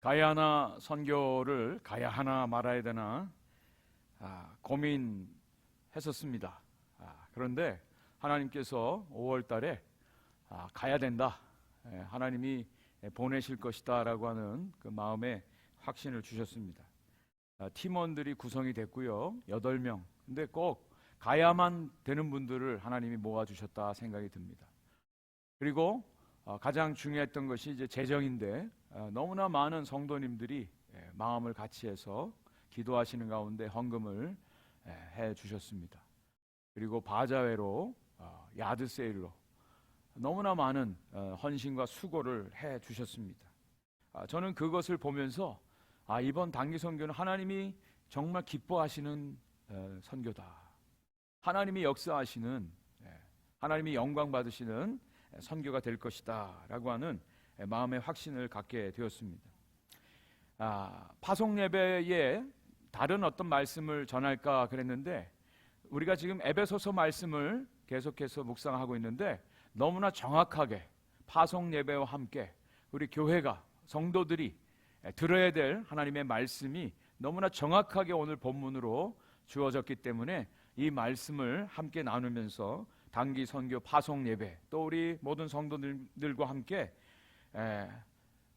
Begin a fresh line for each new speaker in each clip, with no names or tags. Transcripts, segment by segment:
가야 하나 선교를 가야 하나 말아야 되나 고민했었습니다. 그런데 하나님께서 5월 달에 가야 된다, 하나님이 보내실 것이다 라고 하는 그 마음에 확신을 주셨습니다. 팀원들이 구성이 됐고요, 8명. 근데 꼭 가야만 되는 분들을 하나님이 모아주셨다 생각이 듭니다. 그리고 가장 중요했던 것이 이제 재정인데, 너무나 많은 성도님들이 마음을 같이 해서 기도하시는 가운데 헌금을 해 주셨습니다. 그리고 바자회로, 야드세일로 너무나 많은 헌신과 수고를 해 주셨습니다. 저는 그것을 보면서 이번 단기 선교는 하나님이 정말 기뻐하시는 선교다, 하나님이 역사하시는, 하나님이 영광 받으시는 선교가 될 것이다 라고 하는 마음의 확신을 갖게 되었습니다. 파송 예배에 다른 어떤 말씀을 전할까 그랬는데, 우리가 지금 에베소서 말씀을 계속해서 묵상하고 있는데, 너무나 정확하게 파송 예배와 함께 우리 교회가, 성도들이 들어야 될 하나님의 말씀이 너무나 정확하게 오늘 본문으로 주어졌기 때문에 이 말씀을 함께 나누면서 단기 선교 파송 예배, 또 우리 모든 성도들과 함께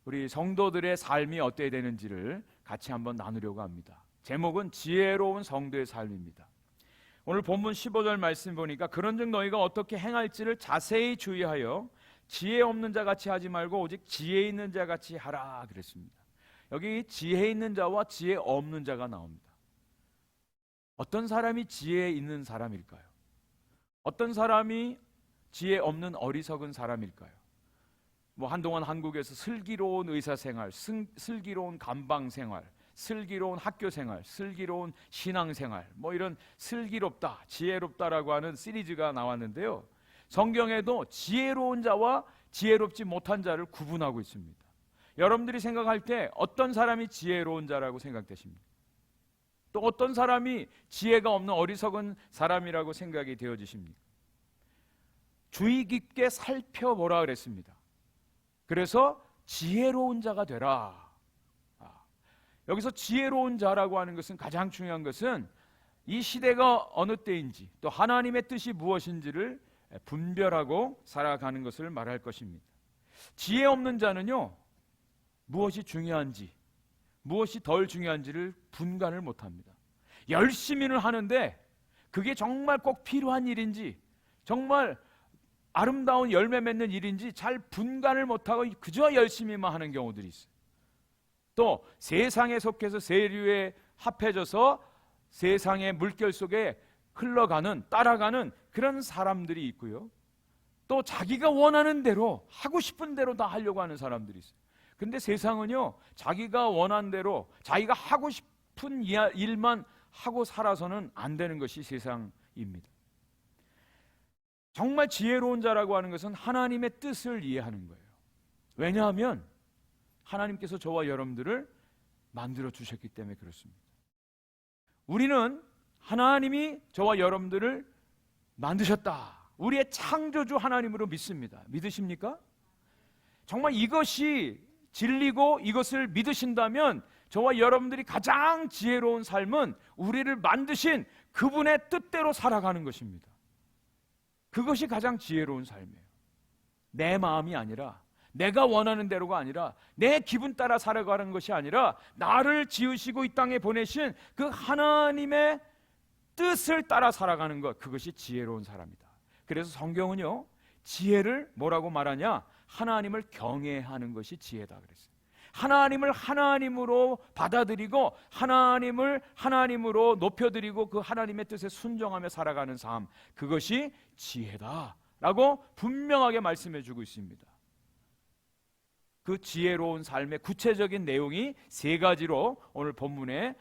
우리 성도들의 삶이 어때야 되는지를 같이 한번 나누려고 합니다. 제목은 지혜로운 성도의 삶입니다. 오늘 본문 15절 말씀 보니까 그런즉 너희가 어떻게 행할지를 자세히 주의하여 지혜 없는 자 같이 하지 말고 오직 지혜 있는 자 같이 하라 그랬습니다. 여기 지혜 있는 자와 지혜 없는 자가 나옵니다. 어떤 사람이 지혜 있는 사람일까요? 어떤 사람이 지혜 없는 어리석은 사람일까요? 한동안 한국에서 슬기로운 의사생활, 슬기로운 감방생활, 슬기로운 학교생활, 슬기로운 신앙생활, 이런 슬기롭다, 지혜롭다라고 하는 시리즈가 나왔는데요, 성경에도 지혜로운 자와 지혜롭지 못한 자를 구분하고 있습니다. 여러분들이 생각할 때 어떤 사람이 지혜로운 자라고 생각되십니까? 또 어떤 사람이 지혜가 없는 어리석은 사람이라고 생각이 되어지십니까? 주의 깊게 살펴보라 그랬습니다. 그래서 지혜로운 자가 되라. 여기서 지혜로운 자라고 하는 것은, 가장 중요한 것은 이 시대가 어느 때인지, 또 하나님의 뜻이 무엇인지를 분별하고 살아가는 것을 말할 것입니다. 지혜 없는 자는요, 무엇이 중요한지, 무엇이 덜 중요한지를 분간을 못합니다. 열심히는 하는데 그게 정말 꼭 필요한 일인지, 정말 아름다운 열매 맺는 일인지 잘 분간을 못하고 그저 열심히만 하는 경우들이 있어요. 또 세상에 속해서 세류에 합해져서 세상의 물결 속에 흘러가는, 따라가는 그런 사람들이 있고요, 또 자기가 원하는 대로, 하고 싶은 대로 다 하려고 하는 사람들이 있어요. 근데 세상은요, 자기가 원하는 대로 자기가 하고 싶은 일만 하고 살아서는 안 되는 것이 세상입니다. 정말 지혜로운 자라고 하는 것은 하나님의 뜻을 이해하는 거예요. 왜냐하면 하나님께서 저와 여러분들을 만들어 주셨기 때문에 그렇습니다. 우리는 하나님이 저와 여러분들을 만드셨다, 우리의 창조주 하나님으로 믿습니다. 믿으십니까? 정말 이것이 진리고 이것을 믿으신다면 저와 여러분들이 가장 지혜로운 삶은 우리를 만드신 그분의 뜻대로 살아가는 것입니다. 그것이 가장 지혜로운 삶이에요. 내 마음이 아니라, 내가 원하는 대로가 아니라, 내 기분 따라 살아가는 것이 아니라, 나를 지으시고 이 땅에 보내신 그 하나님의 뜻을 따라 살아가는 것, 그것이 지혜로운 사람이다. 그래서 성경은요, 지혜를 뭐라고 말하냐? 하나님을 경외하는 것이 지혜다 그랬어요. 하나님을 하나님으로 받아들이고 하나님을 하나님으로 높여드리고 그 하나님의 뜻에 순종하며 살아가는 삶, 그것이 지혜다라고 분명하게 말씀해 주고 있습니다. 그 지혜로운 삶의 구체적인 내용이 3가지로 오늘 본문에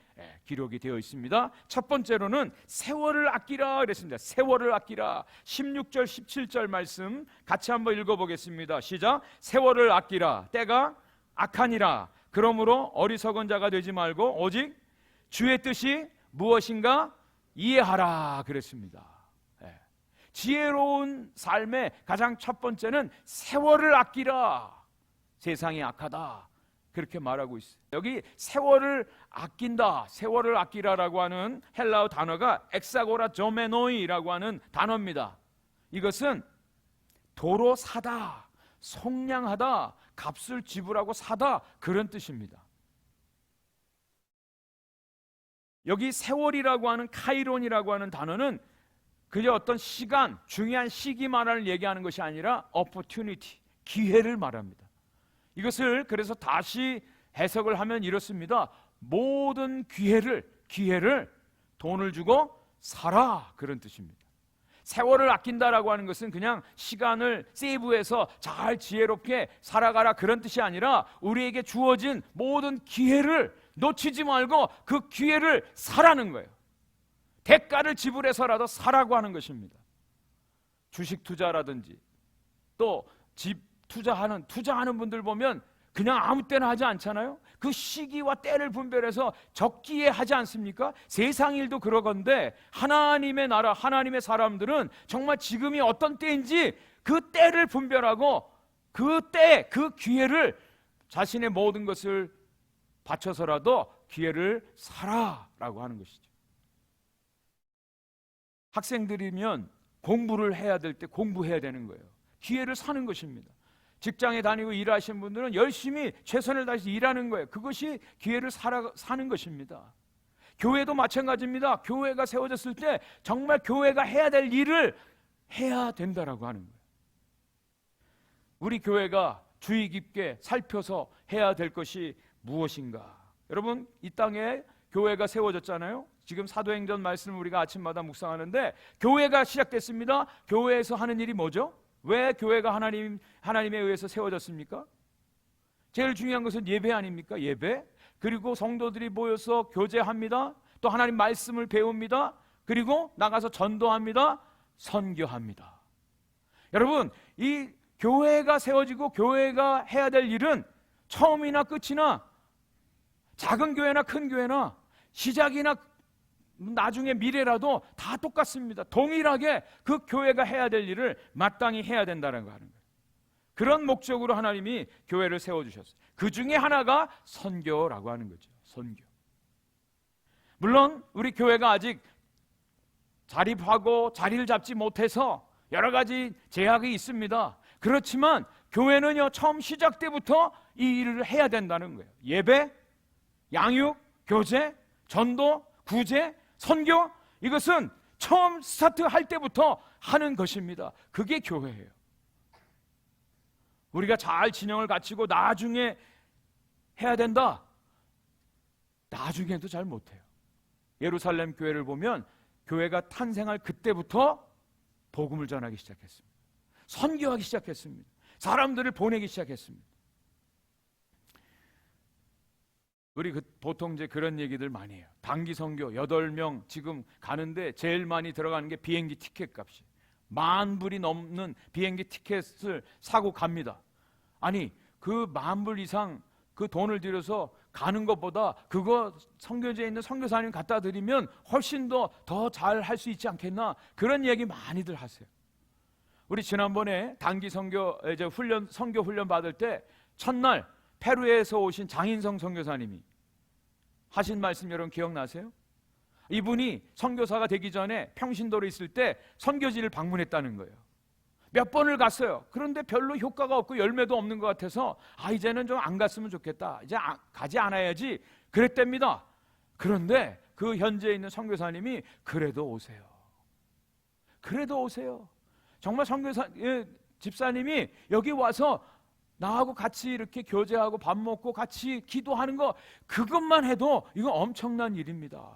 기록이 되어 있습니다. 첫 번째로는 세월을 아끼라 그랬습니다. 세월을 아끼라. 16절 17절 말씀 같이 한번 읽어보겠습니다. 시작. 세월을 아끼라. 때가 악하니라. 그러므로 어리석은 자가 되지 말고 오직 주의 뜻이 무엇인가 이해하라 그랬습니다. 지혜로운 삶의 가장 첫 번째는 세월을 아끼라. 세상이 악하다, 그렇게 말하고 있어요. 여기 세월을 아낀다, 세월을 아끼라라고 하는 헬라어 단어가 엑사고라 조메노이라고 하는 단어입니다. 이것은 도로 사다, 속량하다, 값을 지불하고 사다, 그런 뜻입니다. 여기 세월이라고 하는 카이론이라고 하는 단어는 그저 어떤 시간, 중요한 시기만을 얘기하는 것이 아니라 opportunity, 기회를 말합니다. 이것을 그래서 다시 해석을 하면 이렇습니다. 모든 기회를 돈을 주고 사라, 그런 뜻입니다. 세월을 아낀다라고 하는 것은 그냥 시간을 세이브해서 잘 지혜롭게 살아가라, 그런 뜻이 아니라 우리에게 주어진 모든 기회를 놓치지 말고 그 기회를 사라는 거예요. 대가를 지불해서라도 사라고 하는 것입니다. 주식 투자라든지 또 집 투자하는 분들 보면 그냥 아무 때나 하지 않잖아요. 그 시기와 때를 분별해서 적기에 하지 않습니까? 세상 일도 그러건데 하나님의 나라, 하나님의 사람들은 정말 지금이 어떤 때인지 그 때를 분별하고 그 때, 그 기회를 자신의 모든 것을 바쳐서라도 기회를 사라라고 하는 것이죠. 학생들이면 공부를 해야 될 때 공부해야 되는 거예요. 기회를 사는 것입니다. 직장에 다니고 일하시는 분들은 열심히 최선을 다해서 일하는 거예요. 그것이 기회를 사는 것입니다. 교회도 마찬가지입니다. 교회가 세워졌을 때 정말 교회가 해야 될 일을 해야 된다라고 하는 거예요. 우리 교회가 주의 깊게 살펴서 해야 될 것이 무엇인가? 여러분, 이 땅에 교회가 세워졌잖아요. 지금 사도행전 말씀을 우리가 아침마다 묵상하는데 교회가 시작됐습니다. 교회에서 하는 일이 뭐죠? 왜 교회가 하나님에 의해서 세워졌습니까? 제일 중요한 것은 예배 아닙니까? 예배. 그리고 성도들이 모여서 교제합니다. 또 하나님 말씀을 배웁니다. 그리고 나가서 전도합니다. 선교합니다. 여러분, 이 교회가 세워지고 교회가 해야 될 일은 처음이나 끝이나 작은 교회나 큰 교회나 시작이나 나중에 미래라도 다 똑같습니다. 동일하게 그 교회가 해야 될 일을 마땅히 해야 된다는 거 하는 거예요. 그런 목적으로 하나님이 교회를 세워주셨어요. 그 중에 하나가 선교라고 하는 거죠. 선교. 물론 우리 교회가 아직 자립하고 자리를 잡지 못해서 여러 가지 제약이 있습니다. 그렇지만 교회는요, 처음 시작 때부터 이 일을 해야 된다는 거예요. 예배, 양육, 교제, 전도, 구제, 선교, 이것은 처음 스타트할 때부터 하는 것입니다. 그게 교회예요. 우리가 잘 진영을 갖추고 나중에 해야 된다, 나중에도 잘 못해요. 예루살렘 교회를 보면 교회가 탄생할 그때부터 복음을 전하기 시작했습니다. 선교하기 시작했습니다. 사람들을 보내기 시작했습니다. 우리 보통 이제 그런 얘기들 많이 해요. 단기 선교 8명 지금 가는데 제일 많이 들어가는 게 비행기 티켓 값이 10,000불이 넘는 비행기 티켓을 사고 갑니다. 아니, 그 10,000불 이상 그 돈을 들여서 가는 것보다 그거 선교지에 있는 선교사님 갖다 드리면 훨씬 더 잘 할 수 있지 않겠나, 그런 얘기 많이들 하세요. 우리 지난번에 단기 선교 이제 선교 훈련 받을 때 첫날 페루에서 오신 장인성 선교사님이 하신 말씀 여러분 기억나세요? 이분이 선교사가 되기 전에 평신도로 있을 때 선교지를 방문했다는 거예요. 몇 번을 갔어요. 그런데 별로 효과가 없고 열매도 없는 것 같아서 이제는 좀 안 갔으면 좋겠다, 이제 가지 않아야지 그랬답니다. 그런데 그 현지에 있는 선교사님이 그래도 오세요. 그래도 오세요. 정말 집사님이 여기 와서 나하고 같이 이렇게 교제하고 밥 먹고 같이 기도하는 거, 그것만 해도 이거 엄청난 일입니다.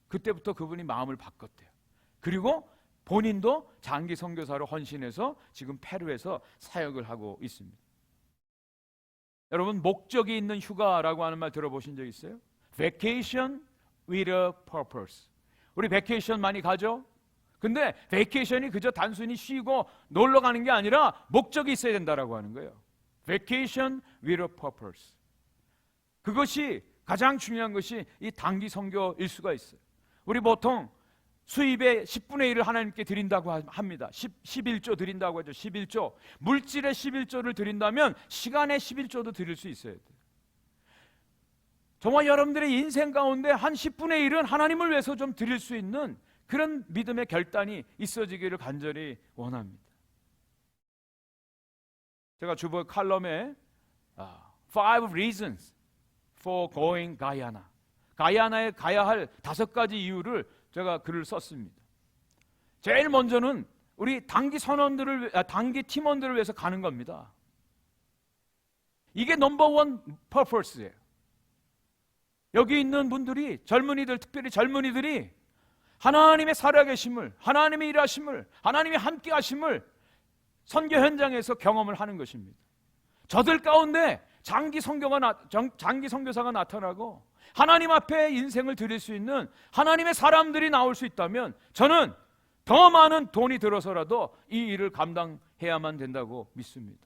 그때부터 그분이 마음을 바꿨대요. 그리고 본인도 장기 선교사로 헌신해서 지금 페루에서 사역을 하고 있습니다. 여러분, 목적이 있는 휴가라고 하는 말 들어보신 적 있어요? Vacation with a purpose. 우리 베케이션 많이 가죠? 근데 베케이션이 그저 단순히 쉬고 놀러 가는 게 아니라 목적이 있어야 된다라고 하는 거예요. Vacation with a purpose. 그것이 가장 중요한 것이 이 단기 선교일 수가 있어요. 우리 보통 수입의 10분의 1을 하나님께 드린다고 합니다. 11조 드린다고 하죠. 11조. 물질의 11조를 드린다면 시간의 11조도 드릴 수 있어야 돼요. 저와 여러분들의 인생 가운데 한 10분의 1은 하나님을 위해서 좀 드릴 수 있는 그런 믿음의 결단이 있어지기를 간절히 원합니다. 제가 주보 칼럼에 5 reasons for going Guyana, 가야나에 가야 할 5가지 이유를 제가 글을 썼습니다. 제일 먼저는 우리 단기 단기 팀원들을 위해서 가는 겁니다. 이게 넘버원 퍼포스예요. 여기 있는 분들이, 젊은이들, 특별히 젊은이들이 하나님의 살아계심을, 하나님의 일하심을, 하나님의 함께 하심을 선교 현장에서 경험을 하는 것입니다. 저들 가운데 장기 선교사가 나타나고 하나님 앞에 인생을 드릴 수 있는 하나님의 사람들이 나올 수 있다면 저는 더 많은 돈이 들어서라도 이 일을 감당해야만 된다고 믿습니다.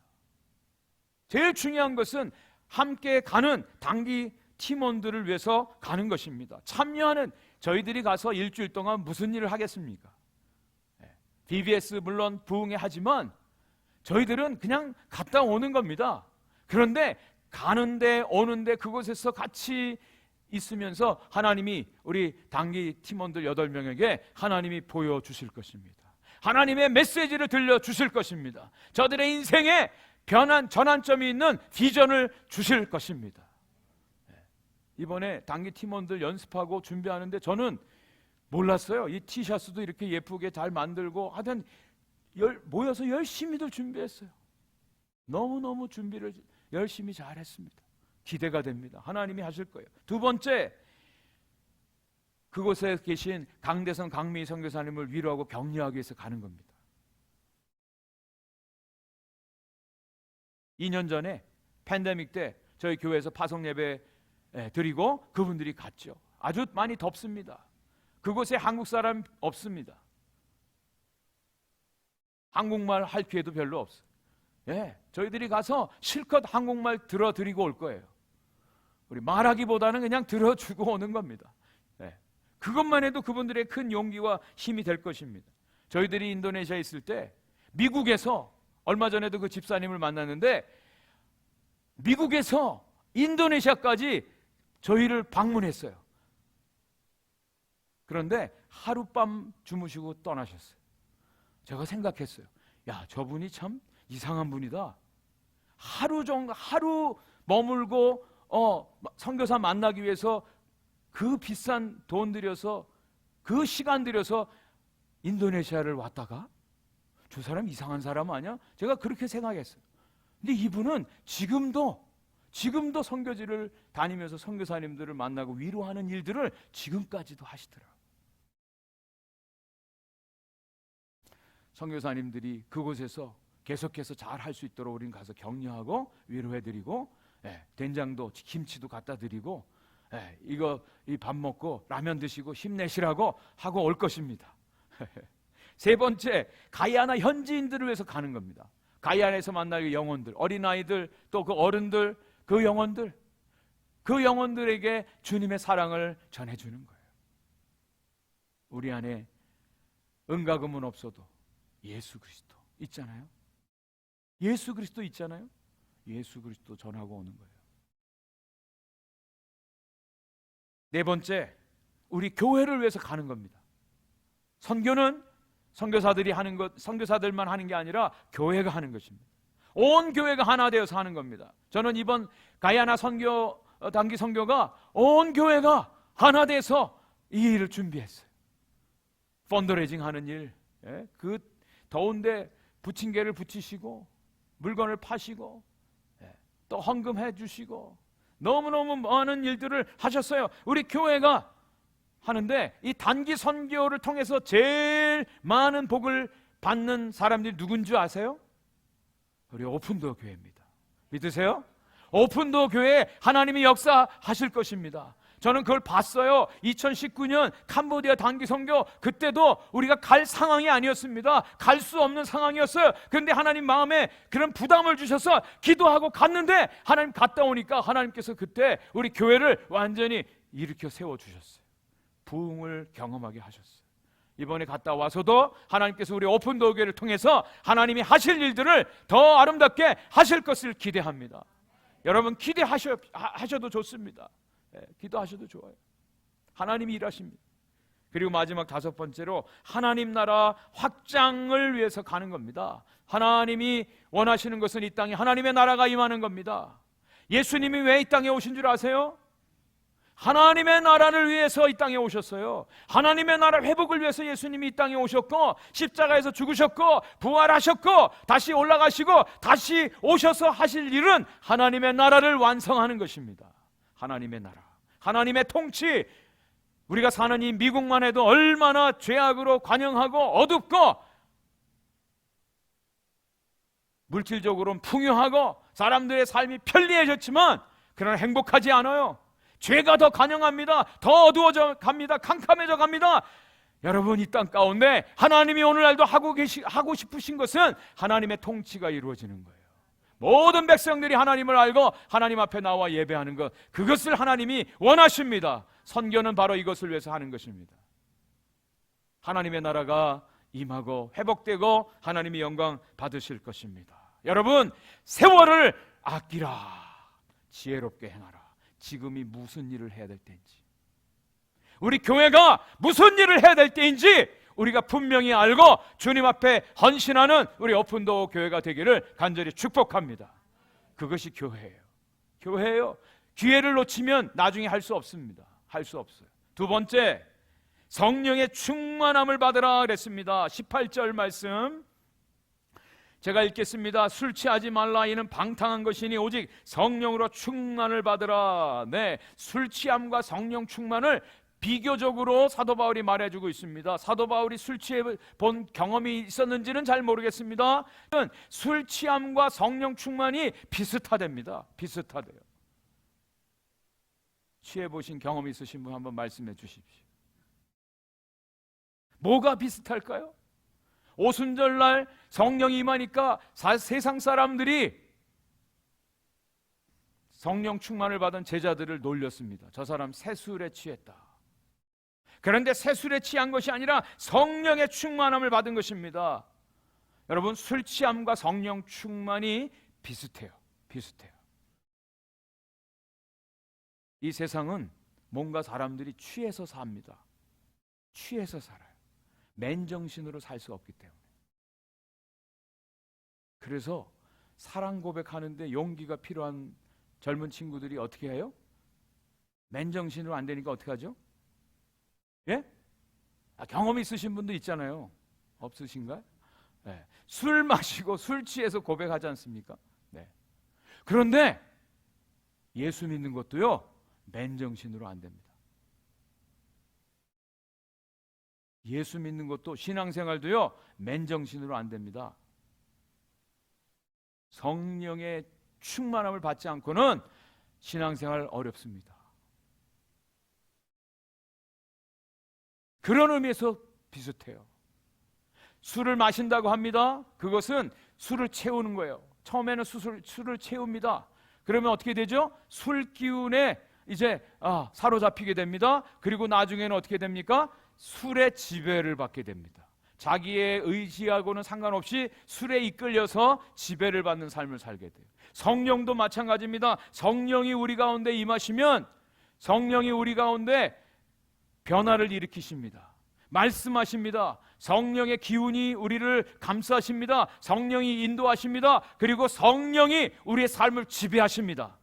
제일 중요한 것은 함께 가는 단기 팀원들을 위해서 가는 것입니다. 참여하는, 저희들이 가서 일주일 동안 무슨 일을 하겠습니까? BBS 물론 부응해 하지만 저희들은 그냥 갔다 오는 겁니다. 그런데 가는데 오는데 그곳에서 같이 있으면서 하나님이 우리 단기 팀원들 8명에게 하나님이 보여주실 것입니다. 하나님의 메시지를 들려주실 것입니다. 저들의 인생에 전환점이 있는 비전을 주실 것입니다. 이번에 단기 팀원들 연습하고 준비하는데 저는 몰랐어요. 이 티셔츠도 이렇게 예쁘게 잘 만들고 하여튼 모여서 열심히들 준비했어요. 너무너무 준비를 열심히 잘했습니다. 기대가 됩니다. 하나님이 하실 거예요. 두 번째, 그곳에 계신 강대성 강미희 선교사님을 위로하고 격려하기 위해서 가는 겁니다. 2년 전에 팬데믹 때 저희 교회에서 파송 예배 드리고 그분들이 갔죠. 아주 많이 덥습니다. 그곳에 한국 사람 없습니다. 한국말 할 기회도 별로 없어요. 저희들이 가서 실컷 한국말 들어드리고 올 거예요. 우리 말하기보다는 그냥 들어주고 오는 겁니다. 그것만 해도 그분들의 큰 용기와 힘이 될 것입니다. 저희들이 인도네시아에 있을 때 미국에서, 얼마 전에도 그 집사님을 만났는데 미국에서 인도네시아까지 저희를 방문했어요. 그런데 하룻밤 주무시고 떠나셨어요. 제가 생각했어요. 야, 저분이 참 이상한 분이다. 하루 머물고 선교사 만나기 위해서 그 비싼 돈 들여서, 그 시간 들여서 인도네시아를 왔다가 저 사람 이상한 사람 아니야? 제가 그렇게 생각했어요. 근데 이분은 지금도 선교지를 다니면서 선교사님들을 만나고 위로하는 일들을 지금까지도 하시더라고요. 선교사님들이 그곳에서 계속해서 잘 할 수 있도록 우린 가서 격려하고 위로해드리고, 된장도 김치도 갖다 드리고, 이 밥 먹고 라면 드시고 힘내시라고 하고 올 것입니다. 세 번째, 가야나 현지인들을 위해서 가는 겁니다. 가야나에서 만날 영혼들, 어린아이들, 또 그 어른들, 그 영혼들에게 주님의 사랑을 전해주는 거예요. 우리 안에 은과 금은 없어도 예수 그리스도 있잖아요. 예수 그리스도 있잖아요. 예수 그리스도 전하고 오는 거예요. 네 번째, 우리 교회를 위해서 가는 겁니다. 선교는 선교사들이 하는 것, 선교사들만 하는 게 아니라 교회가 하는 것입니다. 온 교회가 하나 되어서 하는 겁니다. 저는 이번 가야나 선교 단기 선교가 온 교회가 하나 돼서 이 일을 준비했어요. 펀더레이징 하는 일, 그 더운데 부침개를 붙이시고 물건을 파시고 또 헌금해 주시고 너무너무 많은 일들을 하셨어요. 우리 교회가 하는데 이 단기 선교를 통해서 제일 많은 복을 받는 사람들이 누군지 아세요? 우리 오픈도어 교회입니다. 믿으세요? 오픈도어 교회에 하나님이 역사하실 것입니다. 저는 그걸 봤어요. 2019년 캄보디아 단기 선교, 그때도 우리가 갈 상황이 아니었습니다. 갈 수 없는 상황이었어요. 그런데 하나님 마음에 그런 부담을 주셔서 기도하고 갔는데 하나님 갔다 오니까 하나님께서 그때 우리 교회를 완전히 일으켜 세워주셨어요. 부흥을 경험하게 하셨어요. 이번에 갔다 와서도 하나님께서 우리 오픈도어 교회를 통해서 하나님이 하실 일들을 더 아름답게 하실 것을 기대합니다. 여러분 기대하셔도 좋습니다. 기도하셔도 좋아요. 하나님이 일하십니다. 그리고 마지막 5번째로 하나님 나라 확장을 위해서 가는 겁니다. 하나님이 원하시는 것은 이 땅에 하나님의 나라가 임하는 겁니다. 예수님이 왜 이 땅에 오신 줄 아세요? 하나님의 나라를 위해서 이 땅에 오셨어요. 하나님의 나라 회복을 위해서 예수님이 이 땅에 오셨고, 십자가에서 죽으셨고, 부활하셨고, 다시 올라가시고, 다시 오셔서 하실 일은 하나님의 나라를 완성하는 것입니다. 하나님의 나라, 하나님의 통치. 우리가 사는 이 미국만 해도 얼마나 죄악으로 관영하고 어둡고 물질적으로는 풍요하고 사람들의 삶이 편리해졌지만 그러나 행복하지 않아요. 죄가 더 관영합니다. 더 어두워져 갑니다. 캄캄해져 갑니다. 여러분, 이 땅 가운데 하나님이 오늘날도 하고 싶으신 것은 하나님의 통치가 이루어지는 거예요. 모든 백성들이 하나님을 알고 하나님 앞에 나와 예배하는 것, 그것을 하나님이 원하십니다. 선교는 바로 이것을 위해서 하는 것입니다. 하나님의 나라가 임하고 회복되고 하나님이 영광 받으실 것입니다. 여러분, 세월을 아끼라, 지혜롭게 행하라. 지금이 무슨 일을 해야 될 때인지, 우리 교회가 무슨 일을 해야 될 때인지 우리가 분명히 알고 주님 앞에 헌신하는 우리 오픈도어 교회가 되기를 간절히 축복합니다. 그것이 교회예요. 교회예요. 기회를 놓치면 나중에 할 수 없습니다. 할 수 없어요. 2번째, 성령의 충만함을 받으라 그랬습니다. 18절 말씀 제가 읽겠습니다. 술 취하지 말라. 이는 방탕한 것이니 오직 성령으로 충만을 받으라. 네, 술 취함과 성령 충만을 비교적으로 사도 바울이 말해주고 있습니다. 사도 바울이 술 취해 본 경험이 있었는지는 잘 모르겠습니다. 술 취함과 성령 충만이 비슷하답니다. 비슷하대요. 취해 보신 경험이 있으신 분 한번 말씀해 주십시오. 뭐가 비슷할까요? 오순절날 성령이 임하니까 세상 사람들이 성령 충만을 받은 제자들을 놀렸습니다. 저 사람 새술에 취했다. 그런데 새술에 취한 것이 아니라 성령의 충만함을 받은 것입니다. 여러분, 술 취함과 성령 충만이 비슷해요. 비슷해요. 이 세상은 뭔가 사람들이 취해서 삽니다. 취해서 살아요. 맨정신으로 살 수 없기 때문에. 그래서 사랑 고백하는데 용기가 필요한 젊은 친구들이 어떻게 해요? 맨정신으로 안 되니까 어떻게 하죠? 예? 경험이 있으신 분도 있잖아요. 없으신가요? 네. 술 마시고 술 취해서 고백하지 않습니까? 네. 그런데 예수 믿는 것도요, 맨정신으로 안 됩니다. 예수 믿는 것도, 신앙생활도요, 맨정신으로 안 됩니다. 성령의 충만함을 받지 않고는 신앙생활 어렵습니다. 그런 의미에서 비슷해요. 술을 마신다고 합니다. 그것은 술을 채우는 거예요. 처음에는 술을 채웁니다. 그러면 어떻게 되죠? 술 기운에 이제 사로잡히게 됩니다. 그리고 나중에는 어떻게 됩니까? 술의 지배를 받게 됩니다. 자기의 의지하고는 상관없이 술에 이끌려서 지배를 받는 삶을 살게 돼요. 성령도 마찬가지입니다. 성령이 우리 가운데 임하시면 성령이 우리 가운데 변화를 일으키십니다. 말씀하십니다. 성령의 기운이 우리를 감싸십니다. 성령이 인도하십니다. 그리고 성령이 우리의 삶을 지배하십니다.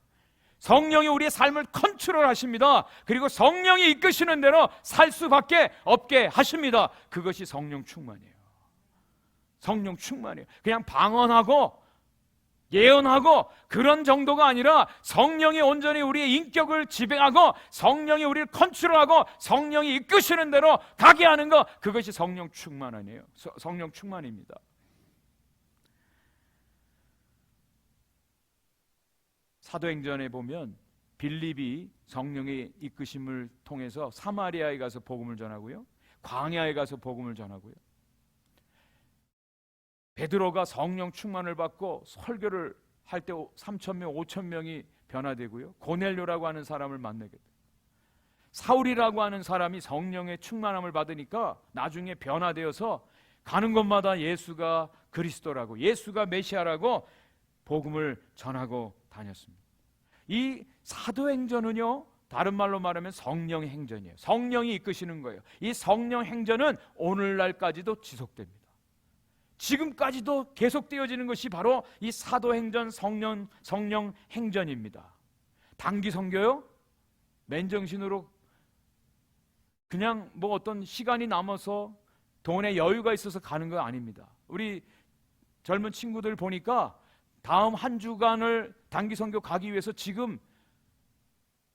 성령이 우리의 삶을 컨트롤하십니다. 그리고 성령이 이끄시는 대로 살 수밖에 없게 하십니다. 그것이 성령 충만이에요. 성령 충만이에요. 그냥 방언하고 예언하고 그런 정도가 아니라 성령이 온전히 우리의 인격을 지배하고 성령이 우리를 컨트롤하고 성령이 이끄시는 대로 가게 하는 것, 그것이 성령 충만 아니에요. 성령 충만입니다. 사도행전에 보면 빌립이 성령의 이끄심을 통해서 사마리아에 가서 복음을 전하고요, 광야에 가서 복음을 전하고요, 베드로가 성령 충만을 받고 설교를 할 때 3,000명, 5,000명이 변화되고요, 고넬료라고 하는 사람을 만나게 돼요. 사울이라고 하는 사람이 성령의 충만함을 받으니까 나중에 변화되어서 가는 곳마다 예수가 그리스도라고, 예수가 메시아라고 복음을 전하고 다녔습니다. 이 사도행전은요, 다른 말로 말하면 성령의 행전이에요. 성령이 이끄시는 거예요. 이 성령 행전은 오늘날까지도 지속됩니다. 지금까지도 계속되어지는 것이 바로 이 사도행전, 성령 행전입니다. 단기 선교요? 맨정신으로 그냥 뭐 어떤 시간이 남아서 돈에 여유가 있어서 가는 거 아닙니다. 우리 젊은 친구들 보니까 다음 한 주간을 단기 선교 가기 위해서 지금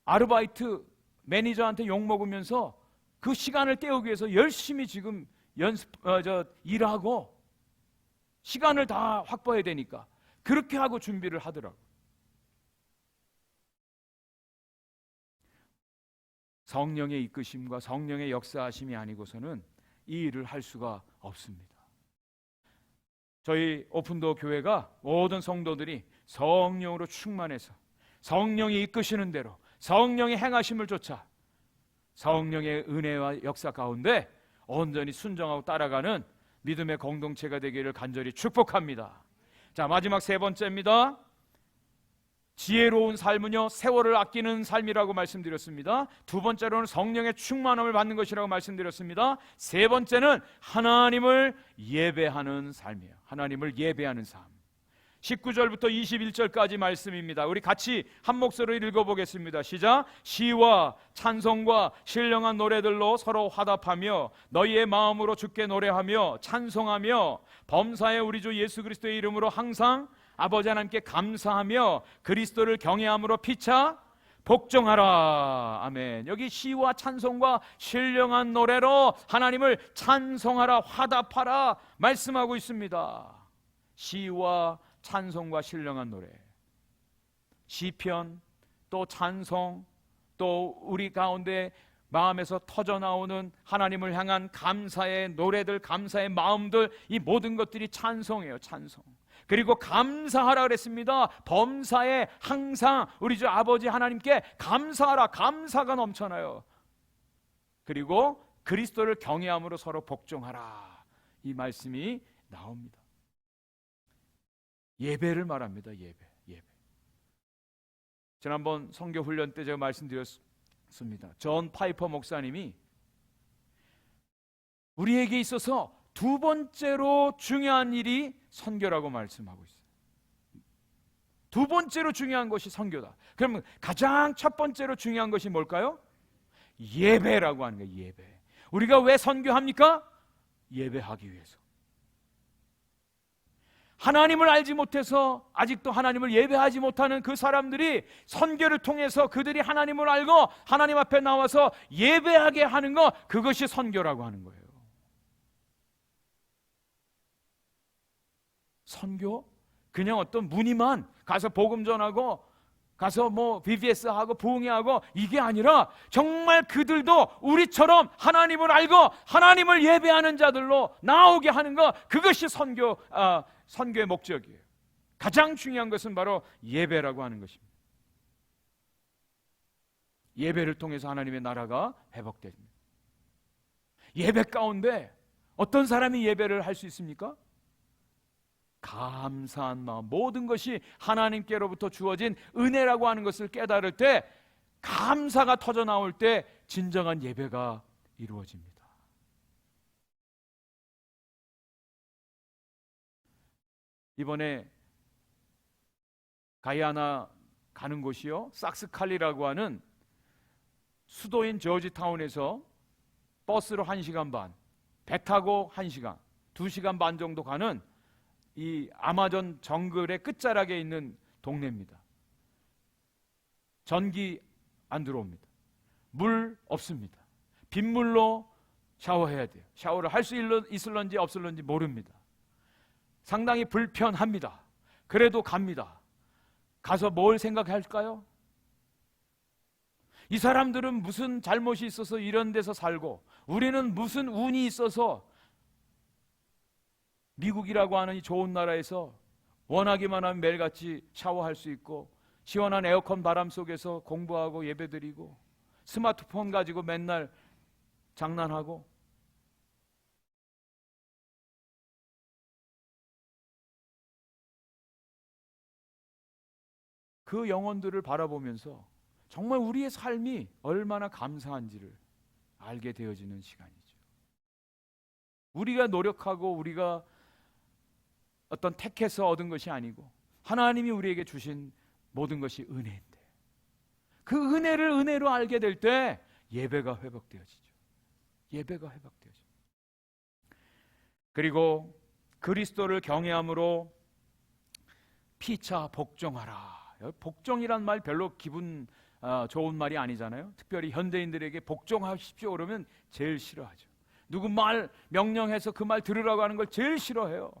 아르바이트 매니저한테 욕 먹으면서 그 시간을 때우기 위해서 열심히 지금 일하고 시간을 다 확보해야 되니까 그렇게 하고 준비를 하더라고요. 성령의 이끄심과 성령의 역사하심이 아니고서는 이 일을 할 수가 없습니다. 저희 오픈도어 교회가 모든 성도들이 성령으로 충만해서 성령이 이끄시는 대로 성령의 행하심을 쫓아 성령의 은혜와 역사 가운데 온전히 순종하고 따라가는 믿음의 공동체가 되기를 간절히 축복합니다. 자, 마지막 세 번째입니다. 지혜로운 삶은요, 세월을 아끼는 삶이라고 말씀드렸습니다. 두 번째로는 성령의 충만함을 받는 것이라고 말씀드렸습니다. 세 번째는 하나님을 예배하는 삶이에요. 하나님을 예배하는 삶. 19절부터 21절까지 말씀입니다. 우리 같이 한 목소리로 읽어보겠습니다. 시작. 시와 찬송과 신령한 노래들로 서로 화답하며 너희의 마음으로 주께 노래하며 찬송하며 범사의 우리 주 예수 그리스도의 이름으로 항상 아버지 하나님께 감사하며 그리스도를 경외함으로 피차 복종하라. 아멘. 여기 시와 찬송과 신령한 노래로 하나님을 찬송하라, 화답하라 말씀하고 있습니다. 시와 찬송과 신령한 노래, 시편, 또 찬송, 또 우리 가운데 마음에서 터져나오는 하나님을 향한 감사의 노래들, 감사의 마음들, 이 모든 것들이 찬송이에요. 찬송. 그리고 감사하라 그랬습니다. 범사에 항상 우리 주 아버지 하나님께 감사하라. 감사가 넘쳐나요. 그리고 그리스도를 경외함으로 서로 복종하라. 이 말씀이 나옵니다. 예배를 말합니다. 예배. 지난번 선교 훈련 때 제가 말씀드렸습니다. 존 파이퍼 목사님이 우리에게 있어서 두 번째로 중요한 일이 선교라고 말씀하고 있어요. 두 번째로 중요한 것이 선교다. 그러면 가장 첫 번째로 중요한 것이 뭘까요? 예배라고 하는 거예요. 예배. 우리가 왜 선교합니까? 예배하기 위해서. 하나님을 알지 못해서 아직도 하나님을 예배하지 못하는 그 사람들이 선교를 통해서 그들이 하나님을 알고 하나님 앞에 나와서 예배하게 하는 것, 그것이 선교라고 하는 거예요. 선교? 그냥 어떤 무늬만 가서 복음 전하고 가서 뭐 VBS 하고 부흥회하고 이게 아니라 정말 그들도 우리처럼 하나님을 알고 하나님을 예배하는 자들로 나오게 하는 것, 그것이 선교의 목적이에요. 가장 중요한 것은 바로 예배라고 하는 것입니다. 예배를 통해서 하나님의 나라가 회복됩니다. 예배 가운데 어떤 사람이 예배를 할 수 있습니까? 감사한 마음, 모든 것이 하나님께로부터 주어진 은혜라고 하는 것을 깨달을 때, 감사가 터져 나올 때 진정한 예배가 이루어집니다. 이번에 가이아나 가는 곳이요, sakskali라고 하는 수도인 조지타운에서 버스로 1시간 반, 배 타고 1시간, 2시간 반 정도 가는 이 아마존 정글의 끝자락에 있는 동네입니다. 전기 안 들어옵니다. 물 없습니다. 빗물로 샤워해야 돼요. 샤워를 할 수 있을런지 없을런지 모릅니다. 상당히 불편합니다. 그래도 갑니다. 가서 뭘 생각할까요? 이 사람들은 무슨 잘못이 있어서 이런 데서 살고, 우리는 무슨 운이 있어서 미국이라고 하는 이 좋은 나라에서 원하기만 하면 매일같이 샤워할 수 있고 시원한 에어컨 바람 속에서 공부하고 예배드리고 스마트폰 가지고 맨날 장난하고 그 영혼들을 바라보면서 정말 우리의 삶이 얼마나 감사한지를 알게 되어지는 시간이죠. 우리가 노력하고 우리가 어떤 택해서 얻은 것이 아니고 하나님이 우리에게 주신 모든 것이 은혜인데, 그 은혜를 은혜로 알게 될 때 예배가 회복되어지죠. 예배가 회복되어지죠. 그리고 그리스도를 경외함으로 피차 복종하라. 복종이란 말 별로 기분 좋은 말이 아니잖아요. 특별히 현대인들에게 복종하십시오 그러면 제일 싫어하죠. 누구 말 명령해서 그 말 들으라고 하는 걸 제일 싫어해요.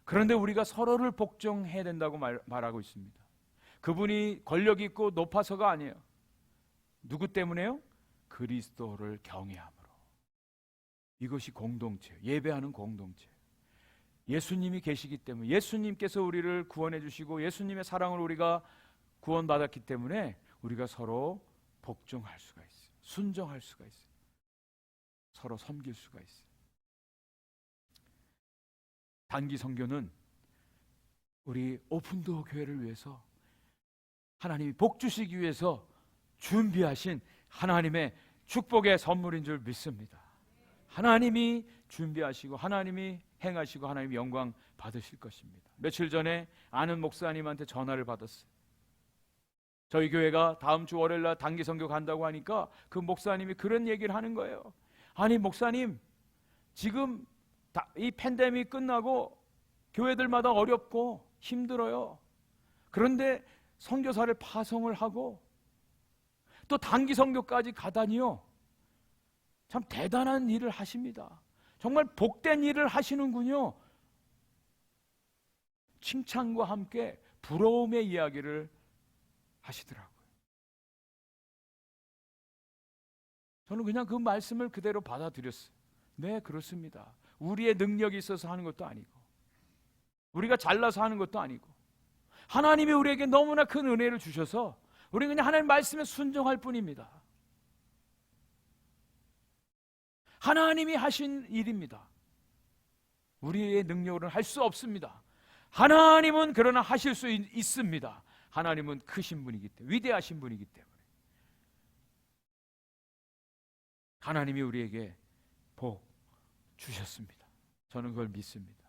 그런데 우리가 서로를 복종해야 된다고 말하고 있습니다. 그분이 권력 있고 높아서가 아니에요. 누구 때문에요? 그리스도를 경외함으로. 이것이 공동체, 예배하는 공동체. 예수님이 계시기 때문에, 예수님께서 우리를 구원해 주시고 예수님의 사랑을 우리가 구원받았기 때문에 우리가 서로 복종할 수가 있어요. 순종할 수가 있어요. 서로 섬길 수가 있어요. 단기 선교는 우리 오픈도어 교회를 위해서 하나님이 복 주시기 위해서 준비하신 하나님의 축복의 선물인 줄 믿습니다. 하나님이 준비하시고 하나님이 행하시고 하나님 영광 받으실 것입니다. 며칠 전에 아는 목사님한테 전화를 받았어요. 저희 교회가 다음 주 월요일 날 단기 선교 간다고 하니까 그 목사님이 그런 얘기를 하는 거예요. 아니 목사님, 지금 이 팬데믹 끝나고 교회들마다 어렵고 힘들어요. 그런데 선교사를 파송을 하고 또 단기 선교까지 가다니요. 참 대단한 일을 하십니다. 정말 복된 일을 하시는군요. 칭찬과 함께 부러움의 이야기를 하시더라고요. 저는 그냥 그 말씀을 그대로 받아들였어요. 네, 그렇습니다. 우리의 능력이 있어서 하는 것도 아니고 우리가 잘나서 하는 것도 아니고 하나님이 우리에게 너무나 큰 은혜를 주셔서 우리는 그냥 하나님 말씀에 순종할 뿐입니다. 하나님이 하신 일입니다. 우리의 능력으로는 할 수 없습니다. 하나님은 그러나 하실 수 있습니다. 하나님은 크신 분이기 때문에, 위대하신 분이기 때문에 하나님이 우리에게 복 주셨습니다. 저는 그걸 믿습니다.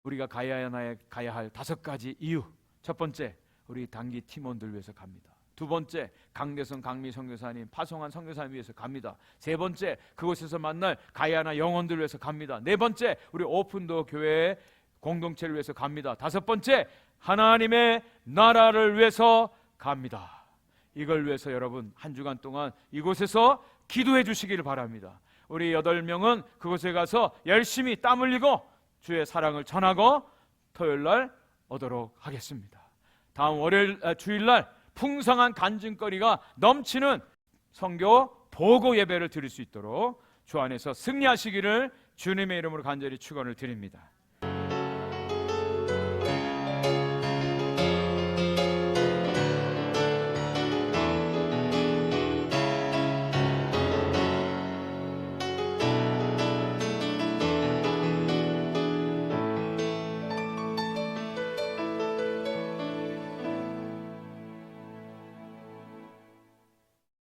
우리가 가야 할 5가지 이유. 첫 번째, 우리 단기 팀원들 위해서 갑니다. 두 번째, 강대성 강미 선교사님, 파송한 선교사님 위해서 갑니다. 세 번째, 그곳에서 만날 가야나 영혼들 위해서 갑니다. 네 번째, 우리 오픈도어 교회의 공동체를 위해서 갑니다. 다섯 번째, 하나님의 나라를 위해서 갑니다. 이걸 위해서 여러분 한 주간 동안 이곳에서 기도해 주시기를 바랍니다. 우리 8명은 그곳에 가서 열심히 땀 흘리고 주의 사랑을 전하고 토요일 날 오도록 하겠습니다. 다음 주일날 풍성한 간증거리가 넘치는 선교 보고 예배를 드릴 수 있도록 주 안에서 승리하시기를 주님의 이름으로 간절히 축원을 드립니다.